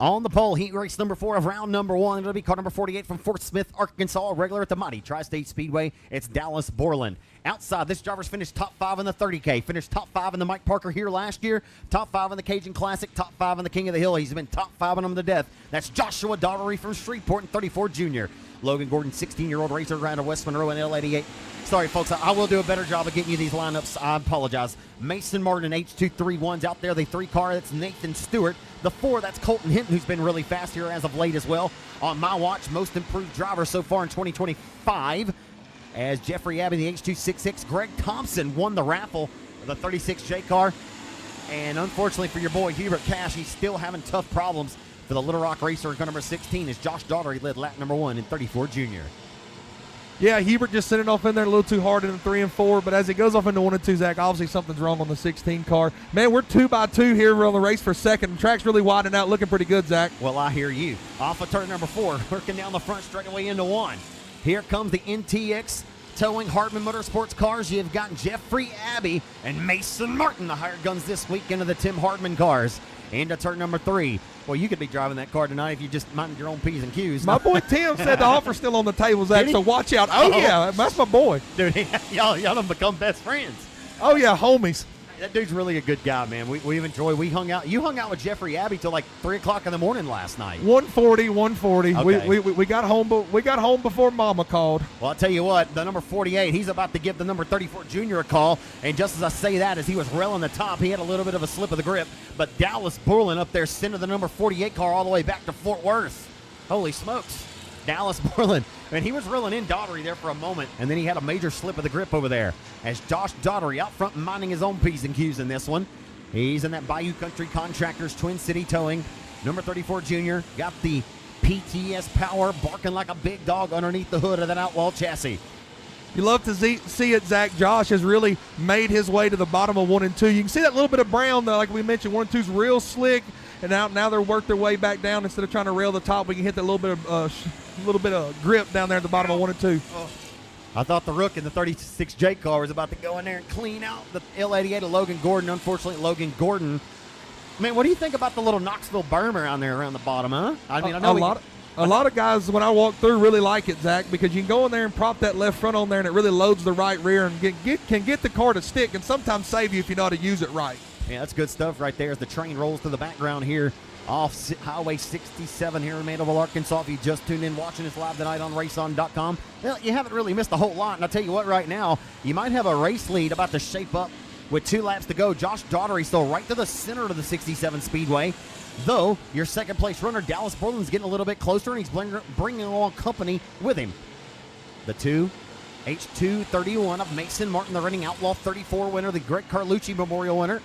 On the pole, heat race number 4 of round number 1. It'll be car number 48 from Fort Smith, Arkansas, regular at the mighty Tri-State Speedway. It's Dallas Borland. Outside, this driver's finished top 5 in the 30K, finished top 5 in the Mike Parker here last year, top 5 in the Cajun Classic, top 5 in the King of the Hill. He's been top 5 on them to death. That's Joshua Daugherty from Shreveport in 34 Junior. Logan Gordon, 16-year-old racer out of West Monroe in L88. Sorry, folks, I will do a better job of getting you these lineups. I apologize. Mason Martin, H231's out there. The 3 car, that's Nathan Stewart. The 4, that's Colton Hinton, who's been really fast here as of late as well. On my watch, most improved driver so far in 2025. As Jeffrey Abbey, the H266, Greg Thompson won the raffle of the 36J car. And unfortunately for your boy Hubert Cash, he's still having tough problems for the Little Rock racer. Car number 16 is Josh Daugherty, led lap number 1 in 34 Junior. Yeah, Hubert just sent it off in there a little too hard in the 3 and 4, but as he goes off into 1 and 2, Zach, obviously something's wrong on the 16 car. Man, we're 2 by 2 here. We're on the race for second. The track's really widening out, looking pretty good, Zach. Well, I hear you. Off of turn number 4, working down the front straight away into 1. Here comes the NTX Towing Hartman Motorsports cars. You've got Jeffrey Abbey and Mason Martin, the hired guns this week, into the Tim Hardman cars. Into turn number 3. Well, you could be driving that car tonight if you just minded your own P's and Q's. My boy Tim said the offer's still on the table, Zach, so watch out. Oh, yeah, that's my boy. Dude, y'all done become best friends. Oh, yeah, homies. That dude's really a good guy, man. We've enjoyed. We hung out. You hung out with Jeffrey Abbey till like 3 o'clock in the morning last night. 1:40. Okay. We got home, but we got home before Mama called. Well, I'll tell you what, the number 48, he's about to give the number 34 Junior a call. And just as I say that, as he was railing the top, he had a little bit of a slip of the grip. But Dallas Borland up there sending the number 48 car all the way back to Fort Worth. Holy smokes. Dallas Borland. And he was reeling in Daugherty there for a moment, and then he had a major slip of the grip over there as Josh Daugherty out front minding his own P's and Q's in this one. He's in that Bayou Country Contractors Twin City Towing. Number 34 Junior got the PTS power barking like a big dog underneath the hood of that Outlaw chassis. You love to see it, Zach. Josh has really made his way to the bottom of 1 and 2. You can see that little bit of brown, though, like we mentioned. 1 and 2's real slick, and now they're worked their way back down. Instead of trying to rail the top, we can hit that little bit of grip down there at the bottom of 1 and 2. Oh. I thought the Rook in the 36J car was about to go in there and clean out the L88 of Logan Gordon. Unfortunately, Logan Gordon. Man, what do you think about the little Knoxville berm around there around the bottom, huh? I mean, I know a lot of guys, when I walk through, really like it, Zach, because you can go in there and prop that left front on there, and it really loads the right rear and can get the car to stick and sometimes save you if you know how to use it right. Yeah, that's good stuff right there as the train rolls to the background here off Highway 67 here in Mandeville, Arkansas. If you just tuned in watching us live tonight on RaceON.com, well, you haven't really missed a whole lot. And I'll tell you what, right now, you might have a race lead about to shape up with 2 laps to go. Josh Daugherty still right to the center of the 67 Speedway. Though, your second-place runner, Dallas Borland's getting a little bit closer, and he's bringing along company with him. The 2, H231 of Mason Martin, the reigning Outlaw 34 winner, the Greg Carlucci Memorial winner,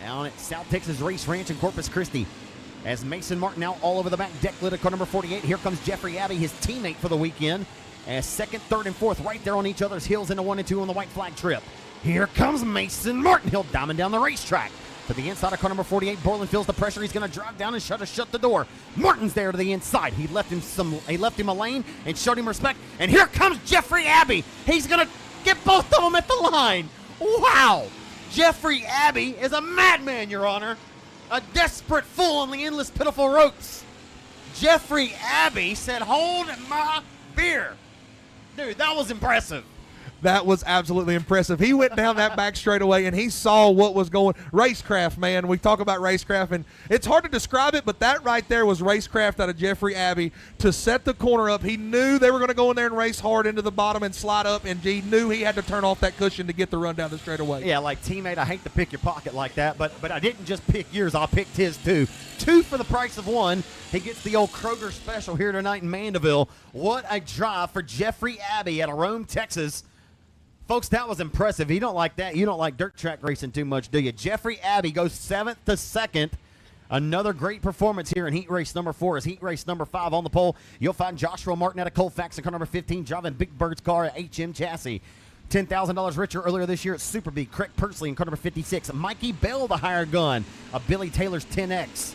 down at South Texas Race Ranch in Corpus Christi. As Mason Martin out all over the back deck lid of car number 48. Here comes Jeffrey Abbey, his teammate for the weekend, as second, third, and fourth right there on each other's heels into 1 and 2 on the white flag trip. Here comes Mason Martin. He'll diamond down the racetrack. To the inside of car number 48, Borland feels the pressure. He's going to drive down and shut the door. Martin's there to the inside. He left him a lane and showed him respect. And here comes Jeffrey Abbey. He's going to get both of them at the line. Wow. Jeffrey Abbey is a madman, Your Honor. A desperate fool on the endless pitiful ropes. Jeffrey Abbey said, "Hold my beer." Dude, that was impressive. That was absolutely impressive. He went down that back straightaway, and he saw what was going. Racecraft, man. We talk about racecraft, and it's hard to describe it, but that right there was racecraft out of Jeffrey Abbey to set the corner up. He knew they were going to go in there and race hard into the bottom and slide up, and he knew he had to turn off that cushion to get the run down the straightaway. Yeah, like, teammate, I hate to pick your pocket like that, but I didn't just pick yours. I picked his, too. 2 for the price of 1. He gets the old Kroger special here tonight in Mandeville. What a drive for Jeffrey Abbey out of Rome, Texas. Folks, that was impressive. You don't like that. You don't like dirt track racing too much, do you? Jeffrey Abbey goes 7th to 2nd. Another great performance here in heat race number 4. As heat race number 5 on the pole, you'll find Joshua Martin out of Colfax in car number 15, driving Big Bird's car at HM chassis. $10,000 richer earlier this year at Super B. Craig Pursley in car number 56. Mikey Bell, the hired gun of Billy Taylor's 10X.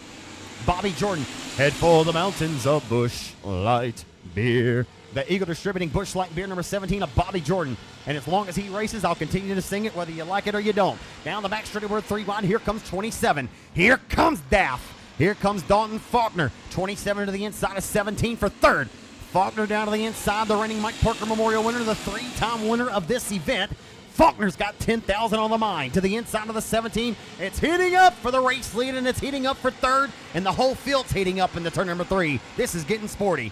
Bobby Jordan, head for the mountains of Busch Light Beer. The Eagle Distributing Busch Light Beer number 17 of Bobby Jordan. And as long as he races, I'll continue to sing it whether you like it or you don't. Down the back straight over 3 wide, here comes 27. Here comes Daff. Here comes Dalton Faulkner, 27 to the inside of 17 for third. Faulkner down to the inside, the reigning Mike Parker Memorial winner, the 3-time winner of this event. Faulkner's got 10,000 on the mind. To the inside of the 17, it's heating up for the race lead, and it's heating up for third, and the whole field's heating up into turn number 3. This is getting sporty.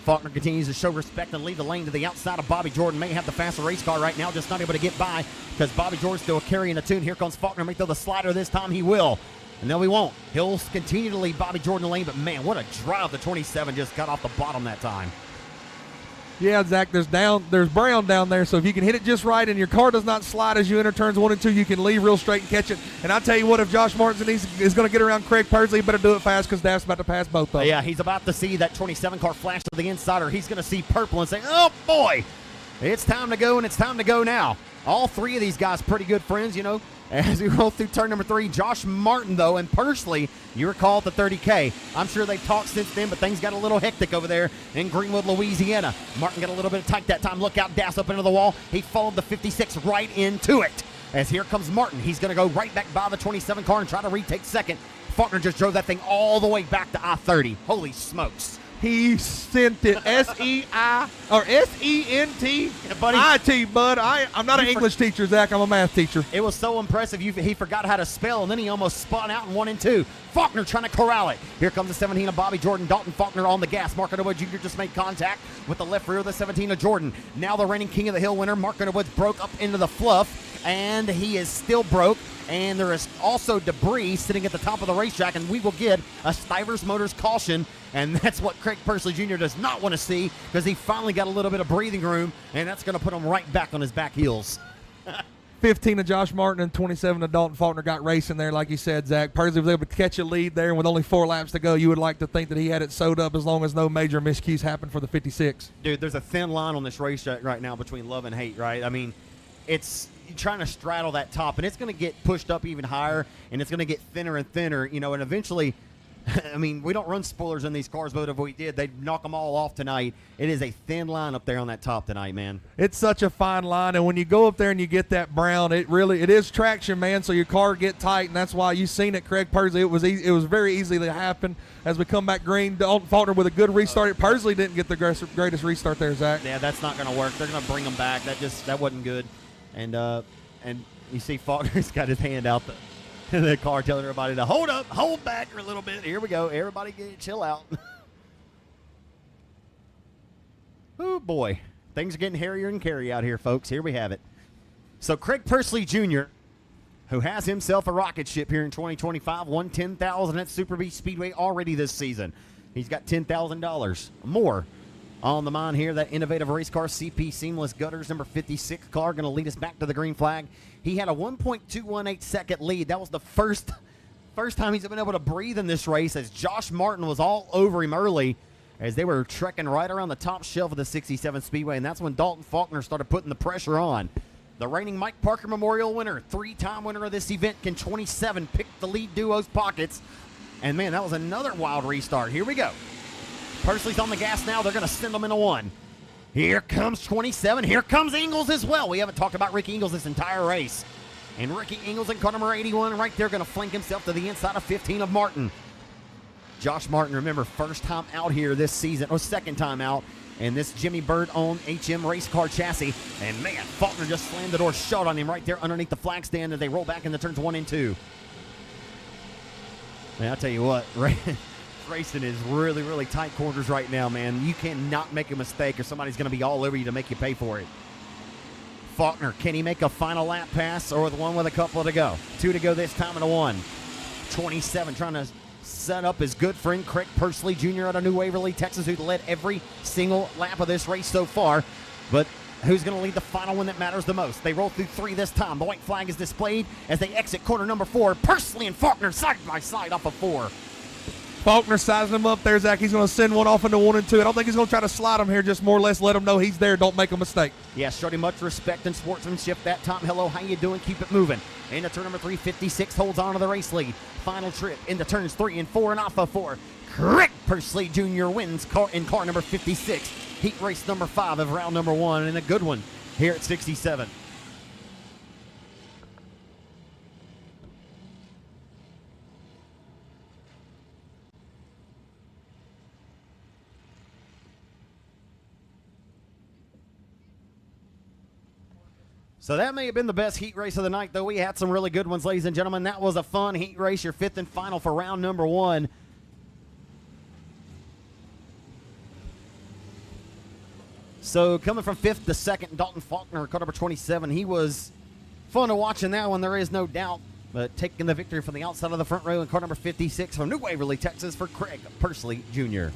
Faulkner continues to show respect and lead the lane to the outside of Bobby Jordan. May have the faster race car right now, just not able to get by because Bobby Jordan's still carrying the tune. Here comes Faulkner. May throw the slider this time. He will. And no, he won't. He'll continue to lead Bobby Jordan the lane, but man, what a drive the 27 just got off the bottom that time. Yeah, Zach, there's brown down there, so if you can hit it just right and your car does not slide as you enter turns 1 and 2, you can leave real straight and catch it. And I tell you what, if Josh Martin is going to get around Craig Pursley, he better do it fast because Daff's about to pass both of them. Yeah, he's about to see that 27 car flash to the insider. He's going to see purple and say, oh boy, it's time to go, and it's time to go now. All three of these guys pretty good friends, you know. As we roll through turn number 3, Josh Martin, though, and Pursley, you recall at the 30K. I'm sure they've talked since then, but things got a little hectic over there in Greenwood, Louisiana. Martin got a little bit of tight that time. Look out, Dass up into the wall. He followed the 56 right into it. As here comes Martin. He's going to go right back by the 27 car and try to retake second. Faulkner just drove that thing all the way back to I-30. Holy smokes. He sent it S-E-I or S-E-N-T-I-T, bud. I'm not an English teacher, Zach. I'm a math teacher. It was so impressive. He forgot how to spell, and then he almost spun out in 1 and 2. Faulkner trying to corral it. Here comes the 17 of Bobby Jordan. Dalton Faulkner on the gas. Mark Underwood Jr. just made contact with the left rear of the 17 of Jordan. Now the reigning King of the Hill winner, Mark Underwood's broke up into the fluff, and he is still broke. And there is also debris sitting at the top of the racetrack, and we will get a Stivers Motors caution, and that's what Craig Pursley Jr. does not want to see because he finally got a little bit of breathing room, and that's going to put him right back on his back heels. 15 of Josh Martin and 27 of Dalton Faulkner got racing there, like you said, Zach. Pursley was able to catch a lead there, and with only 4 laps to go, you would like to think that he had it sewed up as long as no major miscues happened for the 56. Dude, there's a thin line on this racetrack right now between love and hate, right? I mean, it's trying to straddle that top, and it's going to get pushed up even higher, and it's going to get thinner and thinner, you know, and eventually, I mean, we don't run spoilers in these cars, but if we did, they'd knock them all off tonight. It is a thin line up there on that top tonight, man. It's such a fine line, and when you go up there and you get that brown, it is traction, man, so your car get tight, and that's why you've seen it, Craig Pursley. It was very easy to happen. As we come back green, Dalton Faulkner with a good restart. Pursley didn't get the greatest restart there, Zach. Yeah, that's not going to work. They're going to bring them back. That wasn't good. And you see Faulkner's got his hand out the car telling everybody to hold back a little bit. Here we go. Everybody chill out. Oh, boy. Things are getting hairier and carry out here, folks. Here we have it. So Craig Pursley Jr., who has himself a rocket ship here in 2025, won $10,000 at Super Beach Speedway already this season. He's got $10,000 more on the mind here. That innovative race car, CP Seamless Gutters, number 56 car, going to lead us back to the green flag. He had a 1.218 second lead. That was the first time he's been able to breathe in this race, as Josh Martin was all over him early as they were trekking right around the top shelf of the 67 Speedway, and that's when Dalton Faulkner started putting the pressure on. The reigning Mike Parker Memorial winner, 3-time winner of this event, can 27 pick the lead duo's pockets. And man, that was another wild restart. Here we go. Pursley's on the gas now. They're going to send them into 1. Here comes 27. Here comes Ingles as well. We haven't talked about Ricky Ingles this entire race. And Ricky Ingles in car number 81 right there, going to flank himself to the inside of 15 of Martin. Josh Martin, remember, first time out here this season, or second time out, in this Jimmy Bird-owned HM race car chassis. And man, Faulkner just slammed the door shut on him right there underneath the flag stand as they roll back into turns 1 and 2. Man, I'll tell you what, racing is really, really tight quarters right now, man. You cannot make a mistake or somebody's going to be all over you to make you pay for it. Faulkner, can he make a final lap pass, or the one with a couple to go? 2 to go this time and a 1. 27 trying to set up his good friend Craig Pursley Jr. out of New Waverly, Texas, who led every single lap of this race so far. But who's going to lead the final one that matters the most? They roll through 3 this time. The white flag is displayed as they exit corner number 4. Pursley and Faulkner side by side off of 4. Faulkner sizing him up there, Zach. He's going to send one off into 1 and 2. I don't think he's going to try to slide him here, just more or less let him know he's there. Don't make a mistake. Yeah, showed him much respect and sportsmanship that time. Hello, how you doing? Keep it moving. Into turn number 3, 56 holds on to the race lead. Final trip into turns 3 and 4 and off of 4. Craig Pursley Jr. wins in car number 56. Heat race number 5 of round number 1, and a good one here at 67. So that may have been the best heat race of the night, though. We had some really good ones, ladies and gentlemen. That was a fun heat race, your fifth and final for round number 1. So coming from 5th to 2nd, Dalton Faulkner, car number 27. He was fun to watch in that one, there is no doubt. But taking the victory from the outside of the front row in car number 56 from New Waverly, Texas, for Craig Pursley Jr.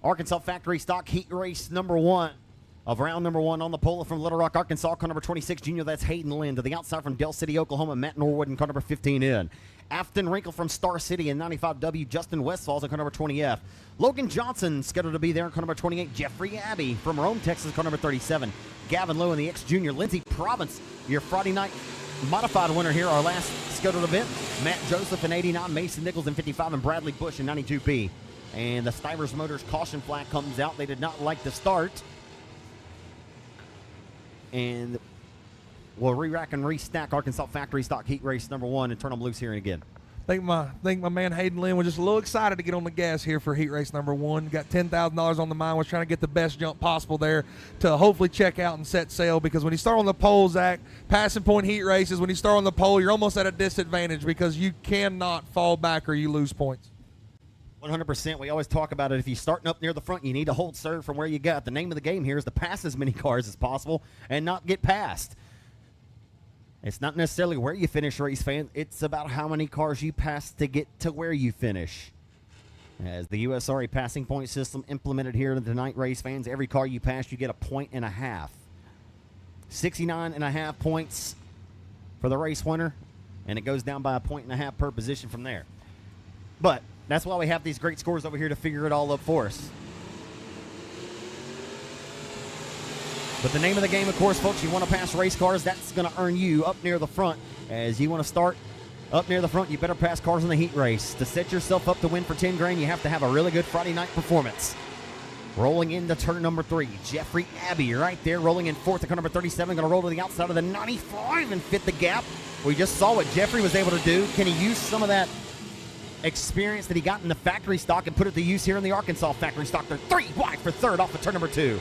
Arkansas Factory Stock Heat Race number 1 of round number 1 on the pole from Little Rock, Arkansas, car number 26, Junior. That's Hayden Lynn. To the outside from Del City, Oklahoma, Matt Norwood, and car number 15 in. Afton Wrinkle from Star City in 95W, Justin Westfalls in car number 20F. Logan Johnson scheduled to be there in car number 28. Jeffrey Abbey from Rome, Texas, car number 37. Gavin Lowe in the X Junior. Lindsey Province, your Friday night modified winner here, our last scheduled event. Matt Joseph in 89, Mason Nichols in 55, and Bradley Bush in 92P. And the Stivers Motors caution flag comes out. They did not like the start. And we'll re-rack and restack Arkansas Factory Stock Heat Race number 1 and turn them loose here again. I think my man Hayden Lynn was just a little excited to get on the gas here for heat race number 1. Got $10,000 on the mind. Was trying to get the best jump possible there to hopefully check out and set sail, because when you start on the pole, Zach, passing point heat races, when you start on the pole, you're almost at a disadvantage because you cannot fall back or you lose points. 100%. We always talk about it. If you're starting up near the front, you need to hold serve from where you got. The name of the game here is to pass as many cars as possible and not get passed. It's not necessarily where you finish, race fan. It's about how many cars you pass to get to where you finish. As the USRA passing point system implemented here tonight, race fans, every car you pass, you get a point and a half. 69.5 points for the race winner, and it goes down by a point and a half per position from there. But that's why we have these great scores over here to figure it all up for us. But the name of the game, of course, folks, you want to pass race cars, that's going to earn you up near the front. As you want to start up near the front, you better pass cars in the heat race. To set yourself up to win for 10 grand, you have to have a really good Friday night performance. Rolling into turn number 3, Jeffrey Abbey right there, rolling in 4th to car number 37, going to roll to the outside of the 95 and fit the gap. We just saw what Jeffrey was able to do. Can he use some of that experience that he got in the factory stock and put it to use here in the Arkansas Factory Stock? They're 3 wide for 3rd off of turn number 2.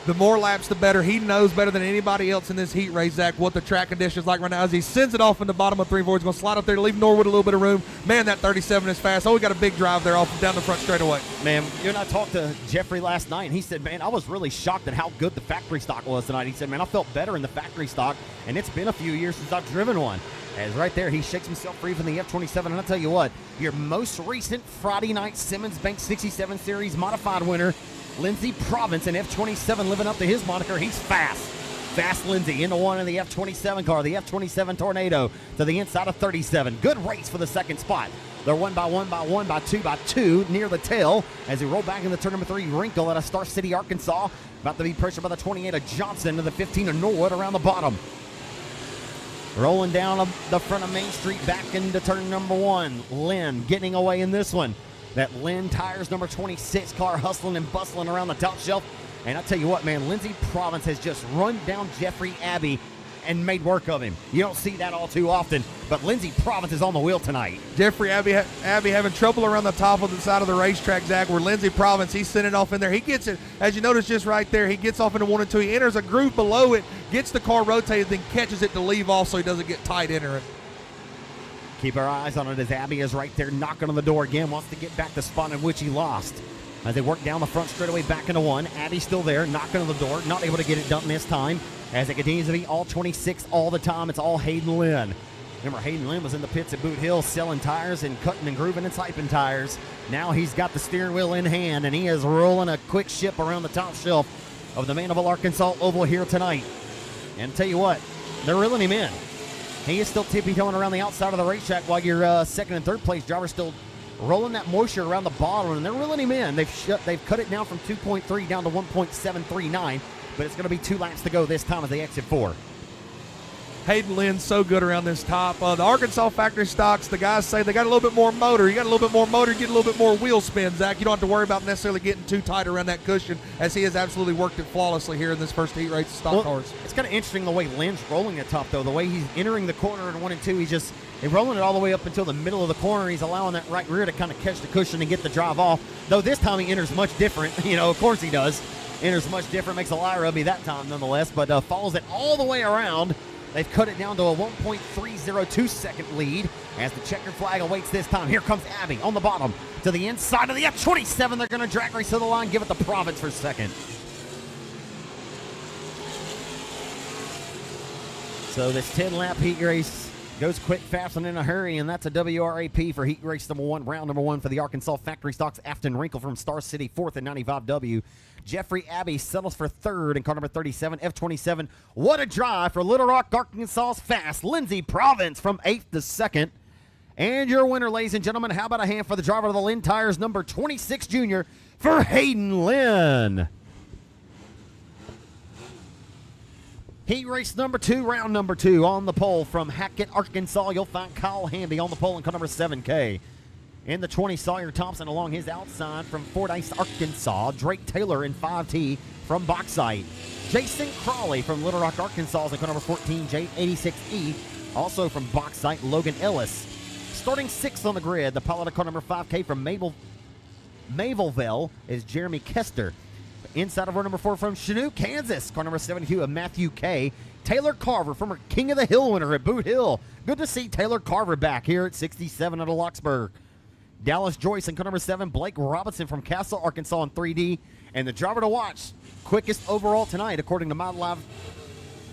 The more laps, the better. He knows better than anybody else in this heat race, Zach, what the track conditions like right now. As he sends it off in the bottom of 3-4, he's going to slide up there to leave Norwood a little bit of room. Man, that 37 is fast. Oh, we got a big drive there off down the front straightaway. Man, you and I talked to Jeffrey last night, and he said, man, I was really shocked at how good the factory stock was tonight. He said, man, I felt better in the factory stock, and it's been a few years since I've driven one. As right there, he shakes himself free from the F27, and I'll tell you what, your most recent Friday night Simmons Bank 67 Series modified winner, Lindsey Province in F27, living up to his moniker. He's fast. Fast Lindsey into one in the F27 car, the F27 Tornado to the inside of 37. Good race for the second spot. They're 1 by 1 by 1 by 2 by 2 near the tail as they roll back in the turn number 3. Wrinkle out of Star City, Arkansas. About to be pressured by the 28 of Johnson to the 15 of Norwood around the bottom. Rolling down the front of Main Street back into turn number 1. Lynn getting away in this one. That Lynn Tires number 26 car hustling and bustling around the top shelf. And I tell you what, man, Lindsey Province has just run down Jeffrey Abbey and made work of him. You don't see that all too often, but Lindsey Province is on the wheel tonight. Jeffrey Abbey having trouble around the top of the side of the racetrack, Zach, where Lindsey Province, he's sending it off in there. He gets it, as you notice just right there, he gets off into 1 and 2. He enters a groove below it, gets the car rotated, then catches it to leave off so he doesn't get tight entering. Keep our eyes on it as Abbey is right there knocking on the door again, wants to get back the spot in which he lost. As they work down the front straightaway back into 1. Abbey's still there, knocking on the door, not able to get it done this time. As it continues to be all 26 all the time, it's all Hayden Lynn. Remember, Hayden Lynn was in the pits at Boot Hill selling tires and cutting and grooving and typing tires. Now he's got the steering wheel in hand, and he is rolling a quick ship around the top shelf of the Mandeville, Arkansas Oval here tonight. And tell you what, they're reeling him in. He is still tippy-toeing around the outside of the racetrack while your second and third place drivers still rolling that moisture around the bottom, and they're reeling him in. They've cut it down from 2.3 down to 1.739, but it's going to be 2 laps to go this time as they exit 4. Hayden Lynn's so good around this top. The Arkansas factory stocks, the guys say they got a little bit more motor. You got a little bit more motor, you get a little bit more wheel spin, Zach. You don't have to worry about necessarily getting too tight around that cushion, as he has absolutely worked it flawlessly here in this first heat race of stock cars. It's kind of interesting the way Lynn's rolling the top, though. The way he's entering the corner in 1 and 2, he's rolling it all the way up until the middle of the corner. He's allowing that right rear to kind of catch the cushion and get the drive off. Though this time he enters much different. Of course he does. Enters much different, makes a liar of me that time nonetheless, but follows it all the way around. They've cut it down to a 1.302 second lead as the checkered flag awaits this time. Here comes Abby on the bottom to the inside of the F27. They're going to drag race to the line, give it to Province for second. So this 10-lap heat race goes quick, fast, and in a hurry, and that's a WRAP for heat race number 1, round number 1 for the Arkansas Factory Stocks. Afton Wrinkle from Star City, 4th and 95W. Jeffrey Abbey settles for 3rd in car number 37, F27. What a drive for Little Rock, Arkansas's fast Lindsey Province from 8th to 2nd. And your winner, ladies and gentlemen, how about a hand for the driver of the Lynn Tires, number 26 junior, for Hayden Lynn. Heat race number 2, round number 2. On the pole from Hackett, Arkansas, you'll find Kyle Hamby on the pole in car number 7K. In the 20, Sawyer Thompson along his outside from Fordyce, Arkansas. Drake Taylor in 5T from Bauxite. Jason Crawley from Little Rock, Arkansas in car number 14, J86E. Also from Bauxite, Logan Ellis. Starting 6th on the grid, the pilot of car number 5K from Mableville is Jeremy Kester. Inside of row number 4 from Chanute, Kansas, car number 72 of Matthew K. Taylor Carver, former King of the Hill winner at Boot Hill. Good to see Taylor Carver back here at 67 at Luxburg. Dallas Joyce in car number 7, Blake Robinson from Castle, Arkansas in 3D. And the driver to watch, quickest overall tonight, according to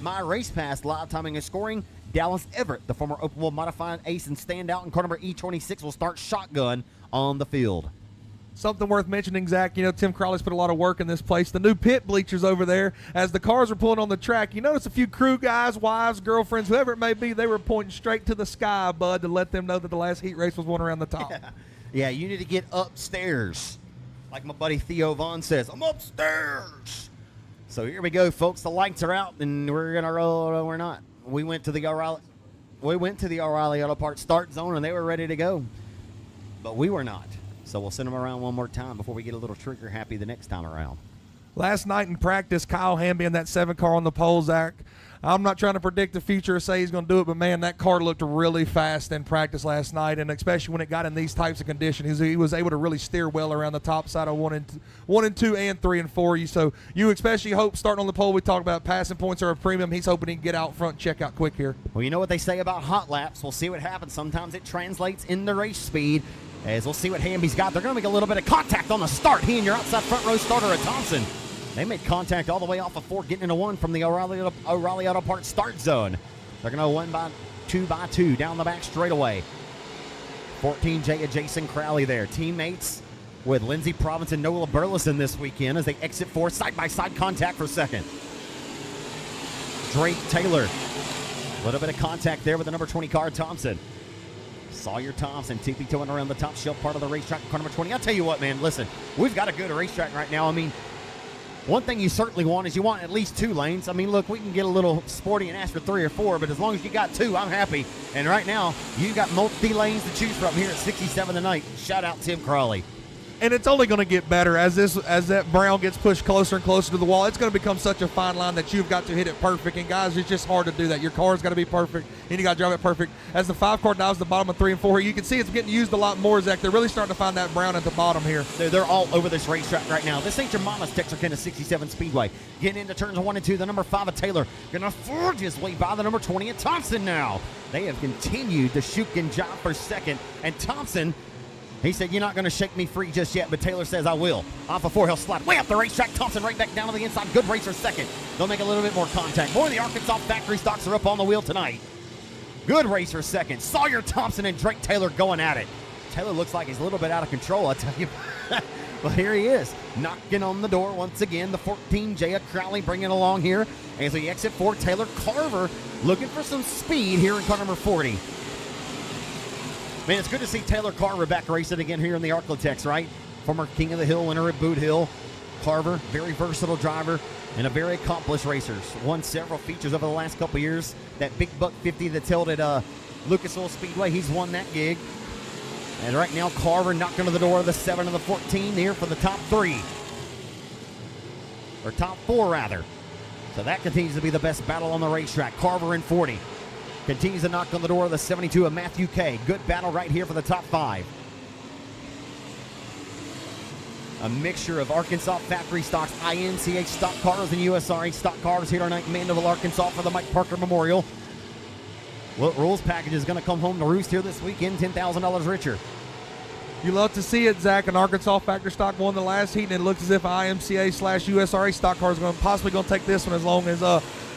my Race Pass live timing and scoring, Dallas Everett, the former Opal modified ace and standout in car number E26, will start shotgun on the field. Something worth mentioning, Zach, Tim Crawley's put a lot of work in this place. The new pit bleachers over there, as the cars are pulling on the track, you notice a few crew guys, wives, girlfriends, whoever it may be, they were pointing straight to the sky, bud, to let them know that the last heat race was won around the top. Yeah, you need to get upstairs. Like my buddy Theo Vaughn says, I'm upstairs. So here we go, folks. The lights are out, and we're going to roll. No, we're not. We went to the O'Reilly Auto Parts start zone, and they were ready to go. But we were not. So we'll send them around one more time before we get a little trigger happy the next time around. Last night in practice, Kyle Hamby in that 7 car on the pole, Zach. I'm not trying to predict the future or say he's going to do it, but, man, that car looked really fast in practice last night, and especially when it got in these types of conditions. He was able to really steer well around the top side of 1 and 2 and 3 and 4. So you especially hope, starting on the pole, we talked about passing points are a premium. He's hoping he can get out front and check out quick here. Well, you know what they say about hot laps. We'll see what happens. Sometimes it translates into race speed. As we'll see what Hamby's got. They're going to make a little bit of contact on the start. He and your outside front row starter at Thompson. They made contact all the way off of 4, getting into 1 from the O'Reilly Auto Parts start zone. They're going to 1 by 2 by 2 down the back straightaway. 14J of Jason Crowley there. Teammates with Lindsey Province and Noah Burleson this weekend as they exit 4, side-by-side contact for second. Drake Taylor. A little bit of contact there with the number 20 car, Thompson. Sawyer Thompson tippy-toeing around the top shelf part of the racetrack, car number 20. I'll tell you what, man, listen, we've got a good racetrack right now. I mean, one thing you certainly want is you want at least 2 lanes. I mean, look, we can get a little sporty and ask for 3 or 4, but as long as you got 2, I'm happy. And right now, you got multi-lanes to choose from here at 67 tonight. Shout out Tim Crawley. And it's only going to get better as that brown gets pushed closer and closer to the wall. It's going to become such a fine line that you've got to hit it perfect. And, guys, it's just hard to do that. Your car's got to be perfect, and you got to drive it perfect. As the 5 car dives the bottom of 3 and 4, you can see it's getting used a lot more, Zach. They're really starting to find that brown at the bottom here. They're all over this racetrack right now. This ain't your mama's Texarkana 67 Speedway. Getting into turns 1 and 2, the number 5 of Taylor going to forge his way by the number 20 of Thompson now. They have continued to shoot and job for second, and Thompson, he said, you're not going to shake me free just yet, but Taylor says, I will. Off of 4, he'll slide way up the racetrack. Thompson right back down to the inside. Good racer second. They'll make a little bit more contact. Boy, the Arkansas factory stocks are up on the wheel tonight. Good racer second. Sawyer Thompson and Drake Taylor going at it. Taylor looks like he's a little bit out of control, I tell you. But here he is, knocking on the door once again. The 14, Jaya Crowley bringing along here. As we exit 4, Taylor Carver looking for some speed here in car number 40. Man, it's good to see Taylor Carver back racing again here in the Arklatex, right? Former King of the Hill winner at Boot Hill. Carver, very versatile driver and a very accomplished racer. Won several features over the last couple years. That big buck 50 that's held at Lucasville Speedway, he's won that gig. And right now, Carver knocking on the door of the 7 and the 14 here for the top 3. Or top 4, rather. So that continues to be the best battle on the racetrack. Carver in 40. Continues to knock on the door of the 72 of Matthew K. Good battle right here for the top 5. A mixture of Arkansas factory stocks, INCH stock cars, and USRA stock cars here tonight in Mandeville, Arkansas for the Mike Parker Memorial. Well, rules package is going to come home to roost here this weekend, $10,000 richer. You love to see it, Zach. An Arkansas factory stock won the last heat, and it looks as if IMCA/USRA stock car is possibly going to take this one as long as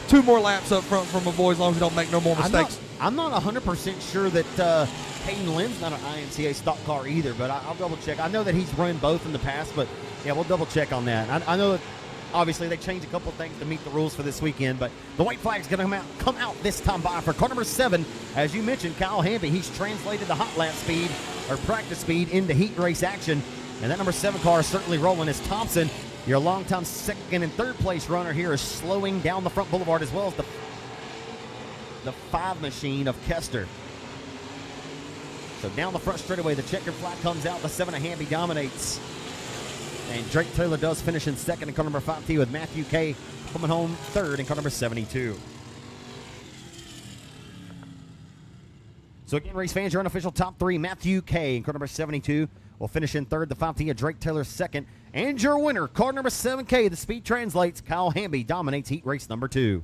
2 more laps up front from a boy, as long as you don't make no more mistakes. I'm not 100% sure that Hayden Lynn's not an IMCA stock car either, but I'll double check. I know that he's run both in the past, but yeah, we'll double check on that. I know that obviously they changed a couple things to meet the rules for this weekend, but the white flag's going to come out this time by for car number 7. As you mentioned, Kyle Hamby, he's translated the hot lap speed or practice speed into heat race action, and that number 7 car is certainly rolling as Thompson, your longtime second and third place runner here, is slowing down the front boulevard, as well as the 5 machine of Kester. So down the front straightaway, the checkered flag comes out. The 7 of Hamby dominates. And Drake Taylor does finish in second in car number 5T, with Matthew K coming home third in car number 72. So again, race fans, your unofficial top 3, Matthew K in car number 72 will finish in third. The 5T of Drake Taylor second. And your winner, car number 7K, the speed translates. Kyle Hamby dominates heat race number 2.